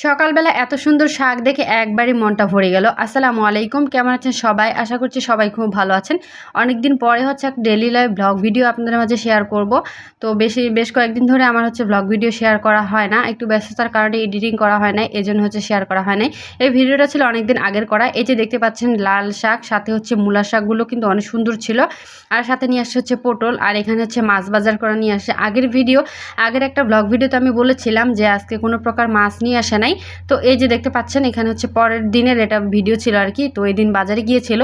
সকালবেলা এত সুন্দর শাক দেখে একবারই মনটা ভরে গেল। আসসালামু আলাইকুম, কেমন আছেন সবাই? আশা করছি সবাই খুব ভালো আছেন। অনেকদিন পরে হচ্ছে এক ডেইলি লাইফ ব্লগ ভিডিও আপনাদের মাঝে শেয়ার করব। তো বেশ কয়েকদিন ধরে আমার হচ্ছে ব্লগ ভিডিও শেয়ার করা হয় না, একটু ব্যস্ততার কারণে এডিটিং করা হয় না, এজন্য হচ্ছে শেয়ার করা হয় নাই। এই ভিডিওটা ছিল অনেকদিন আগের করা। এই যে দেখতে পাচ্ছেন লাল শাক, সাথে হচ্ছে মূলা শাকগুলো কিন্তু অনেক সুন্দর ছিল। আর সাথে নিয়ে আসছে হচ্ছে পটল, আর এখানে হচ্ছে মাছ বাজার করা নিয়ে আসছে। আগের একটা ব্লগ ভিডিওতে আমি বলেছিলাম যে আজকে কোনো প্রকার মাছ নিয়ে আসে নাই। তো এই যে দেখতে পাচ্ছেন এখানে হচ্ছে পরের দিনের এটা ভিডিও ছিল আর কি। তো এই দিন বাজারে গিয়েছিল,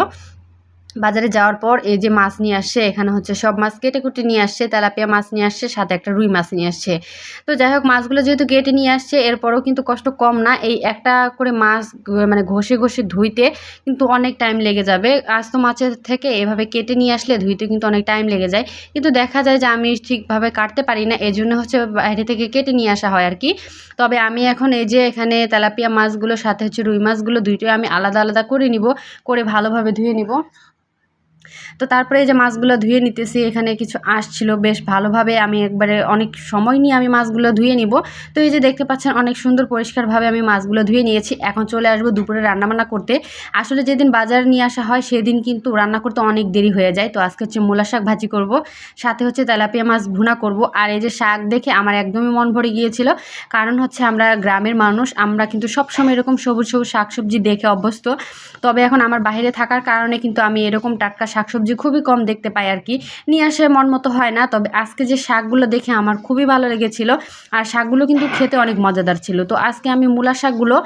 বাজারে যাওয়ার পর এই যে মাছ নিয়ে আসছে, এখানে হচ্ছে সব মাছ কেটে কুটে নিয়ে আসছে, তেলাপিয়া মাছ নিয়ে আসছে, সাথে একটা রুই মাছ নিয়ে আসছে। তো যাই হোক, মাছগুলো যেহেতু কেটে নিয়ে আসছে, এরপরও কিন্তু কষ্ট কম না। এই একটা করে মাছ মানে ঘষে ঘষে ধুইতে কিন্তু অনেক টাইম লেগে যাবে। আস্ত মাছের থেকে এভাবে কেটে নিয়ে আসলে ধুইতে কিন্তু অনেক টাইম লেগে যায়, কিন্তু দেখা যায় যে আমি ঠিকভাবে কাটতে পারি না, এই জন্য হচ্ছে বাইরে থেকে কেটে নিয়ে আসা হয় আর কি। তবে আমি এখন এই যে এখানে তেলাপিয়া মাছগুলোর সাথে হচ্ছে রুই মাছগুলো দুইটাই আমি আলাদা আলাদা করে নিব, করে ভালোভাবে ধুয়ে নিব। তো তারপরে এই যে মাছগুলো ধুয়ে নিতেছি, এখানে কিছু আঁশ ছিল, বেশ ভালোভাবে আমি একবারে অনেক সময় নিয়ে আমি মাছগুলো ধুয়ে নিব। তো এই যে দেখতে পাচ্ছেন অনেক সুন্দর পরিষ্কারভাবে আমি মাছগুলো ধুয়ে নিয়েছি। এখন চলে আসবো দুপুরে রান্নাবান্না করতে। আসলে যেদিন বাজার নিয়ে আসা হয় সেদিন কিন্তু রান্না করতে অনেক দেরি হয়ে যায়। তো আজকে হচ্ছে মূলা শাক ভাজি করব, সাথে হচ্ছে তেলাপিয়া মাছ ভুনা করব। আর এই যে শাক দেখে আমার একদমই মন ভরে গিয়েছিল, কারণ হচ্ছে আমরা গ্রামের মানুষ, আমরা কিন্তু সবসময় এরকম সবুজ সবুজ শাকসবজি দেখে অভ্যস্ত। তবে এখন আমার বাইরে থাকার কারণে কিন্তু আমি এরকম টাটকা শাকসবজি খুবই কম দেখতে পাই আর কি, নিয়ে আসে মন মতো হয় না। তবে আজকে যে শাকগুলো দেখে আমার খুবই ভালো লেগেছিল, আর শাকগুলো কিন্তু খেতে অনেক মজাদার ছিল। তো আজকে আমি মূলা শাকগুলো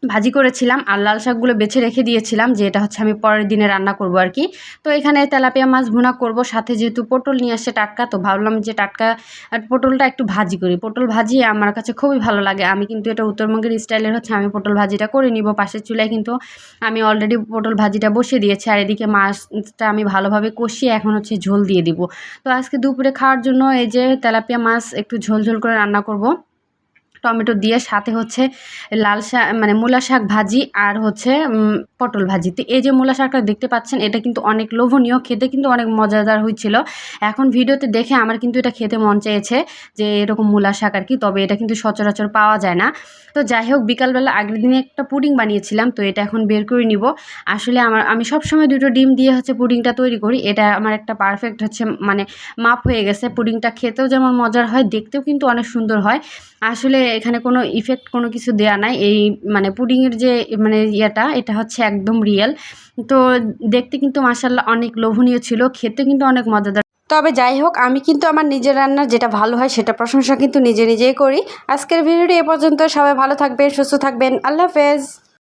ভাজি করেছিলাম, আর লাল শাকগুলো বেছে রেখে দিয়েছিলাম, যে এটা হচ্ছে আমি পরের দিনে রান্না করব আর কি। তো এখানে তেলাপিয়া মাছ ভুনা করব, সাথে যেহেতু পটল নিয়ে আসছে টাটকা, তো ভাবলাম যে টাটকা পটলটা একটু ভাজি করি। পটল ভাজি আমার কাছে খুবই ভালো লাগে, আমি কিন্তু এটা উত্তরবঙ্গের স্টাইলের হচ্ছে আমি পটল ভাজিটা করে নিব। পাশের চুলায় কিন্তু আমি অলরেডি পটল ভাজিটা বসিয়ে দিয়েছি, আর এদিকে মাছটা আমি ভালোভাবে কষিয়ে এখন হচ্ছে ঝোল দিয়ে দিব। তো আজকে দুপুরে খাওয়ার জন্য এই যে তেলাপিয়া মাছ একটু ঝোল ঝোল করে রান্না করব টমেটো দিয়ে, সাথে হচ্ছে লাল শাক মানে মূলা শাক ভাজি, আর হচ্ছে পটল ভাজি। তো এই যে মূলা শাকটা দেখতে পাচ্ছেন, এটা কিন্তু অনেক লোভনীয়, খেতে কিন্তু অনেক মজাদার হয়েছিল। এখন ভিডিওতে দেখে আমার কিন্তু এটা খেতে মন চেয়েছে, যে এরকম মূলা শাক আর কি। তবে এটা কিন্তু সচরাচর পাওয়া যায় না। তো যাই হোক, বিকালবেলা আগের দিনে একটা পুডিং বানিয়েছিলাম, তো এটা এখন বের করে নিব। আসলে আমি সবসময় দুটো ডিম দিয়ে হচ্ছে পুডিংটা তৈরি করি, এটা আমার একটা পারফেক্ট হচ্ছে মানে মাপ হয়ে গেছে। পুডিংটা খেতেও যেমন মজার হয়, দেখতেও কিন্তু অনেক সুন্দর হয়। আসলে এখানে কোনো ইফেক্ট কোনো কিছু দেয়া নাই, এই মানে পুডিংয়ের যে মানে এটা হচ্ছে একদম রিয়েল। তো দেখতে কিন্তু মাশাআল্লাহ অনেক লোভনীয় ছিল, খেতে কিন্তু অনেক মজাদার। তবে যাই হোক, আমি কিন্তু আমার নিজের রান্নার যেটা ভালো হয় সেটা প্রশংসা কিন্তু নিজেই করি। আজকের ভিডিওটি এ পর্যন্ত। সবাই ভালো থাকবেন, সুস্থ থাকবেন। আল্লাহ হাফেজ।